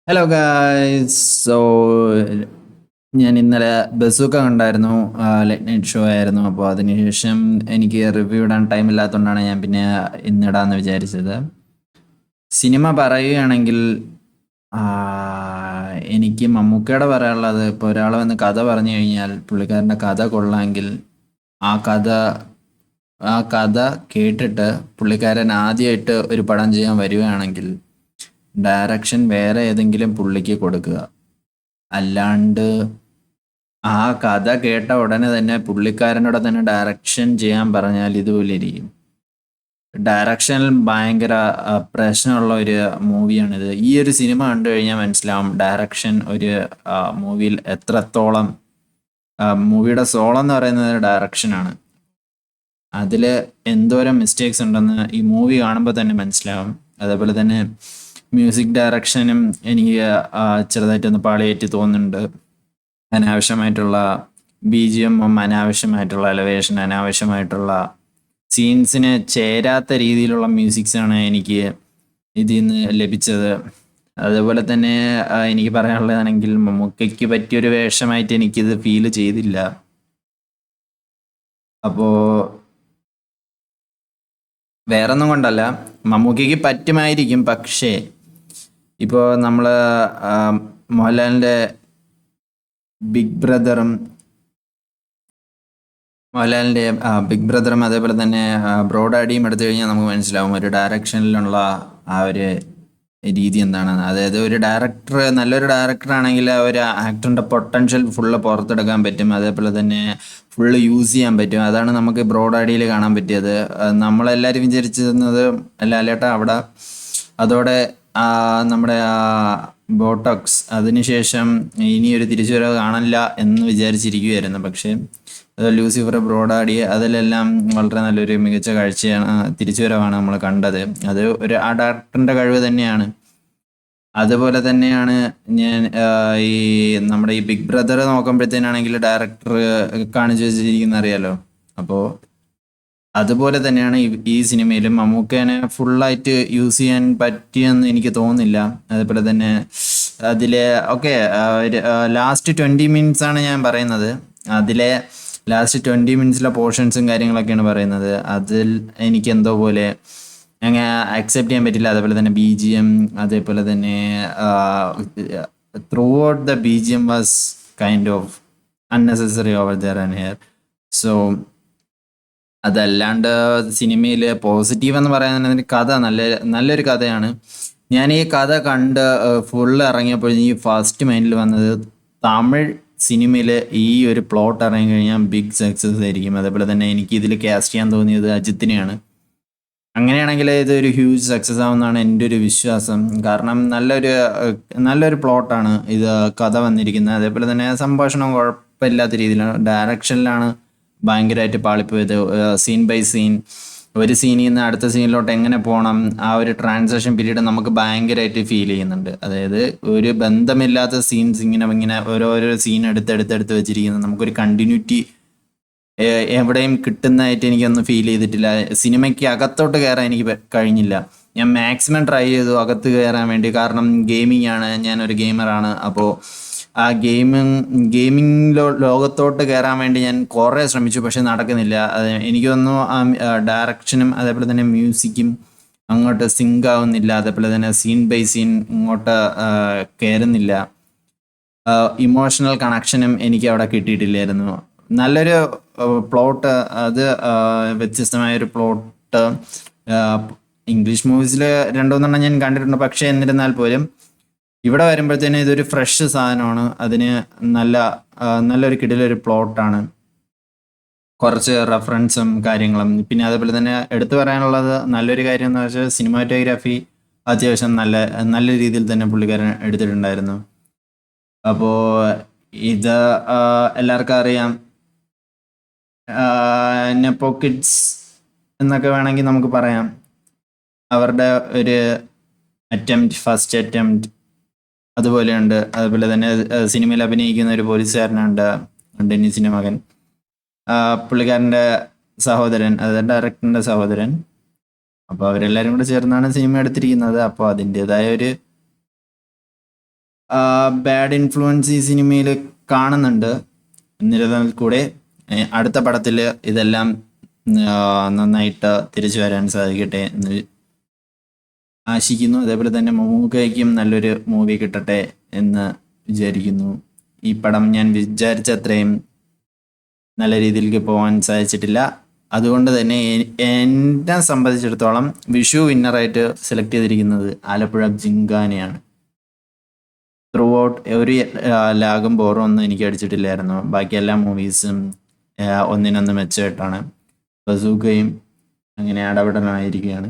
Hello guys. So ഞാൻ ഇന്നലെ bazooka കണ്ടായിരുന്നു. ലേറ്റ് നൈറ്റ് ഷോ ആയിരുന്നു. അപ്പോൾ അതിനുശേഷം എനിക്ക് റിവ്യൂ ഇടാൻ ടൈം ഇല്ലാത്തതുകൊണ്ടാണ് ഞാൻ പിന്നെ ഇന്നിടാന്ന് വിചാരിച്ചത്. സിനിമ പറയുകയാണെങ്കിൽ ആ, എനിക്ക് മമ്മൂക്കയുടെ പറയാനുള്ളത്, ഇപ്പോൾ ഒരാൾ വന്ന് കഥ പറഞ്ഞു കഴിഞ്ഞാൽ പുള്ളിക്കാരൻ്റെ കഥ കൊള്ളാമെങ്കിൽ ആ കഥ ആ കഥ കേട്ടിട്ട് പുള്ളിക്കാരൻ ആദ്യമായിട്ട് ഒരു പടം ചെയ്യാൻ വരികയാണെങ്കിൽ ഡയറക്ഷൻ വേറെ ഏതെങ്കിലും പുള്ളിക്ക് കൊടുക്കുക. അല്ലാണ്ട് ആ കഥ കേട്ട ഉടനെ തന്നെ പുള്ളിക്കാരനോട് തന്നെ ഡയറക്ഷൻ ചെയ്യാൻ പറഞ്ഞാൽ ഇതുപോലെ ഇരിക്കും. ഡയറക്ഷനിൽ ഭയങ്കര പ്രശ്നമുള്ള ഒരു മൂവിയാണിത്. ഈ ഒരു സിനിമ കണ്ടു കഴിഞ്ഞാൽ മനസ്സിലാവും ഡയറക്ഷൻ ഒരു മൂവിയിൽ എത്രത്തോളം. മൂവിയുടെ സോൾ എന്ന് പറയുന്നത് ഡയറക്ഷനാണ്. അതിൽ എന്തോരം മിസ്റ്റേക്സ് ഉണ്ടെന്ന് ഈ മൂവി കാണുമ്പോൾ തന്നെ മനസ്സിലാവും. അതേപോലെ തന്നെ മ്യൂസിക് ഡയറക്ഷനും എനിക്ക് ചെറുതായിട്ടൊന്ന് പാളിയേറ്റ് തോന്നുന്നുണ്ട്. അനാവശ്യമായിട്ടുള്ള ബി ജി എമ്മും, അനാവശ്യമായിട്ടുള്ള എലവേഷൻ, അനാവശ്യമായിട്ടുള്ള സീൻസിന് ചേരാത്ത രീതിയിലുള്ള മ്യൂസിക്സാണ് എനിക്ക് ഇതിൽ നിന്ന് ലഭിച്ചത്. അതുപോലെ തന്നെ എനിക്ക് പറയാനുള്ളതാണെങ്കിൽ മമ്മൂക്കയ്ക്ക് പറ്റിയൊരു വേഷമായിട്ട് എനിക്കിത് ഫീൽ ചെയ്തില്ല. അപ്പോൾ വേറൊന്നും കൊണ്ടല്ല, മമ്മൂക്കയ്ക്ക് പറ്റുമായിരിക്കും. പക്ഷേ ഇപ്പോൾ നമ്മൾ മോഹൻലാലിൻ്റെ ബിഗ് ബ്രദറും ബിഗ് ബ്രദറും അതേപോലെ തന്നെ ബ്രോഡാഡിയും എടുത്തു കഴിഞ്ഞാൽ നമുക്ക് മനസ്സിലാവും ഒരു ഡയറക്ഷനിലുള്ള ആ ഒരു രീതി എന്താണെന്ന്. അതായത് ഒരു ഡയറക്ടർ, നല്ലൊരു ഡയറക്ടർ ആണെങ്കിൽ ആ ഒരു ആക്ടറിൻ്റെ പൊട്ടൻഷ്യൽ ഫുള്ള് പുറത്തെടുക്കാൻ പറ്റും. അതേപോലെ തന്നെ ഫുള്ള് യൂസ് ചെയ്യാൻ പറ്റും. അതാണ് നമുക്ക് ബ്രോഡാഡിയിൽ കാണാൻ പറ്റിയത്. നമ്മളെല്ലാവരും വിചാരിച്ചിരുന്നത് ലാലേട്ട അവിടെ അതോടെ നമ്മുടെ ബോട്ടോക്സ് അതിനുശേഷം ഇനിയൊരു തിരിച്ചുവരവ് കാണില്ല എന്ന് വിചാരിച്ചിരിക്കുകയായിരുന്നു. പക്ഷേ ലൂസിഫർ, ബ്രോഡാഡി, അതിലെല്ലാം വളരെ നല്ലൊരു മികച്ച കാഴ്ചയാണ്, തിരിച്ചുവരവാണ് നമ്മൾ കണ്ടത്. അത് ആ ഡയറക്ടറിൻ്റെ കഴിവ് തന്നെയാണ്. അതുപോലെ തന്നെയാണ് ഞാൻ ഈ നമ്മുടെ ഈ ബിഗ് ബ്രദർ നോക്കുമ്പോഴത്തേനാണെങ്കിൽ ഡയറക്ടർ കാണിച്ചു വെച്ചിരിക്കുന്ന അറിയാലോ. അപ്പോൾ അതുപോലെ തന്നെയാണ് ഈ സിനിമയിലും മമ്മൂക്കേനെ ഫുള്ളായിട്ട് യൂസ് ചെയ്യാൻ പറ്റിയെന്ന് എനിക്ക് തോന്നുന്നില്ല. അതുപോലെ തന്നെ അതിലെ ഓക്കെ, ലാസ്റ്റ് 20 മിനിറ്റ്സ് ആണ് ഞാൻ പറയുന്നത്. അതിലെ ലാസ്റ്റ് 20 മിനിറ്റ്സിലെ പോർഷൻസും കാര്യങ്ങളൊക്കെയാണ് പറയുന്നത്. അതിൽ എനിക്ക് എന്തോ പോലെ അങ്ങനെ അക്സെപ്റ്റ് ചെയ്യാൻ പറ്റില്ല. അതേപോലെ തന്നെ ബി ജി എം, അതേപോലെ തന്നെ through out the B G M was kind of unnecessary over there and here. So അതല്ലാണ്ട് സിനിമയിൽ പോസിറ്റീവ് എന്ന് പറയാൻ കഥ നല്ലൊരു കഥയാണ്. ഞാൻ ഈ കഥ കണ്ട് ഫുള്ള് ഇറങ്ങിയപ്പോൾ ഈ ഫസ്റ്റ് മൈൻഡിൽ വന്നത് തമിഴ് സിനിമയിൽ ഈ ഒരു പ്ലോട്ട് ഇറങ്ങി കഴിഞ്ഞാൽ ബിഗ് സക്സസ് ആയിരിക്കും. അതേപോലെ തന്നെ എനിക്ക് ഇതിൽ കാസ്റ്റ് ചെയ്യാൻ തോന്നിയത് അജിത്തിനെയാണ്. അങ്ങനെയാണെങ്കിൽ ഇതൊരു ഹ്യൂജ് സക്സസ് ആവുമെന്നാണ് എൻ്റെ ഒരു വിശ്വാസം. കാരണം നല്ലൊരു പ്ലോട്ടാണ് ഇത് കഥ വന്നിരിക്കുന്നത്. അതേപോലെ തന്നെ സംഭാഷണം കുഴപ്പമില്ലാത്ത രീതിയിലാണ്. ഡയറക്ഷനിലാണ് ഭയങ്കരമായിട്ട് പാളിപ്പോയത്. സീൻ ബൈ സീൻ, ഒരു സീനിൽ നിന്ന് അടുത്ത സീനിലോട്ട് എങ്ങനെ പോകണം, ആ ഒരു ട്രാൻസാക്ഷൻ പീരീഡ് നമുക്ക് ഭയങ്കരമായിട്ട് ഫീൽ ചെയ്യുന്നുണ്ട്. അതായത് ഒരു ബന്ധമില്ലാത്ത സീൻസ് ഇങ്ങനെ ഓരോരോ സീൻ എടുത്ത് വെച്ചിരിക്കുന്നത് നമുക്കൊരു കണ്ടിന്യൂറ്റി എവിടെയും കിട്ടുന്നതായിട്ട് എനിക്കൊന്നും ഫീൽ ചെയ്തിട്ടില്ല. സിനിമയ്ക്ക് അകത്തോട്ട് കയറാൻ എനിക്ക് കഴിഞ്ഞില്ല. ഞാൻ മാക്സിമം ട്രൈ ചെയ്തു അകത്ത് കയറാൻ വേണ്ടി. കാരണം ഗെയിമിംഗ് ആണ്, ഞാനൊരു ഗെയിമറാണ്. അപ്പോൾ ആ ഗെയിമിംഗ് ലോകത്തോട്ട് കയറാൻ വേണ്ടി ഞാൻ കുറേ ശ്രമിച്ചു, പക്ഷെ നടക്കുന്നില്ല. എനിക്ക് തോന്നുന്നു ഡയറക്ഷനും അതേപോലെ തന്നെ മ്യൂസിക്കും അങ്ങോട്ട് സിങ്ക് ആവുന്നില്ല. അതേപോലെ തന്നെ സീൻ ബൈ സീൻ ഇങ്ങോട്ട് കയറുന്നില്ല. ഇമോഷണൽ കണക്ഷനും എനിക്ക് അവിടെ കിട്ടിയിട്ടില്ലായിരുന്നു. നല്ലൊരു പ്ലോട്ട്, അത് വ്യത്യസ്തമായൊരു പ്ലോട്ട് ഇംഗ്ലീഷ് മൂവീസിൽ രണ്ടു മൂന്നെണ്ണം ഞാൻ കണ്ടിട്ടുണ്ട്. പക്ഷേ എന്നിരുന്നാൽ പോലും ഇവിടെ വരുമ്പോഴത്തേനും ഇതൊരു ഫ്രഷ് സാധനമാണ്. അതിന് നല്ലൊരു കിടിലൊരു പ്ലോട്ടാണ്, കുറച്ച് റെഫറൻസും കാര്യങ്ങളും. പിന്നെ അതേപോലെ തന്നെ എടുത്തു പറയാനുള്ളത് നല്ലൊരു കാര്യം എന്ന് വെച്ചാൽ സിനിമാറ്റോഗ്രാഫി അത്യാവശ്യം നല്ല രീതിയിൽ തന്നെ പുള്ളിക്കാരൻ എടുത്തിട്ടുണ്ടായിരുന്നു. അപ്പോൾ ഇത് എല്ലാവർക്കും അറിയാം, നെപ്പോ കിഡ്സ് എന്നൊക്കെ വേണമെങ്കിൽ നമുക്ക് പറയാം. അവരുടെ ഒരു ഫസ്റ്റ് അറ്റംപ്റ്റ് അതുപോലെയുണ്ട്. അതുപോലെ തന്നെ സിനിമയിൽ അഭിനയിക്കുന്ന ഒരു പോലീസുകാരനുണ്ട്, ഡെന്നിസിൻ്റെ മകൻ, പുള്ളിക്കാരൻ്റെ സഹോദരൻ, അതായത് ഡയറക്ടറിൻ്റെ സഹോദരൻ. അപ്പോൾ അവരെല്ലാവരും കൂടെ ചേർന്നാണ് സിനിമ എടുത്തിരിക്കുന്നത്. അപ്പോൾ അതിൻ്റെതായ ഒരു ബാഡ് ഇൻഫ്ലുവൻസ് ഈ സിനിമയിൽ കാണുന്നുണ്ട്. എന്നിരുന്നാൽ കൂടെ അടുത്ത പടത്തിൽ ഇതെല്ലാം നന്നായിട്ട് തിരിച്ചു വരാൻ സാധിക്കട്ടെ എന്ന് ആശിക്കുന്നു. അതേപോലെ തന്നെ മമ്മൂക്കയ്ക്കും നല്ലൊരു മൂവി കിട്ടട്ടെ എന്ന് വിചാരിക്കുന്നു. ഈ പടം ഞാൻ വിചാരിച്ച അത്രയും നല്ല രീതിയിലേക്ക് പോകാൻ സാധിച്ചിട്ടില്ല. അതുകൊണ്ട് തന്നെ എന്നെ സംബന്ധിച്ചിടത്തോളം വിഷു വിന്നറായിട്ട് സെലക്ട് ചെയ്തിരിക്കുന്നത് ആലപ്പുഴ ജിങ്കാനയാണ്. ത്രൂ ഔട്ട് ഒരു ലാഗും ബോറും ഒന്നും എനിക്ക് അടിച്ചിട്ടില്ലായിരുന്നു. ബാക്കി എല്ലാ മൂവീസും ഒന്നിനൊന്ന് മെച്ചമായിട്ടാണ്. ബസൂക്കയും അങ്ങനെ അടപടലായിരിക്കുകയാണ്.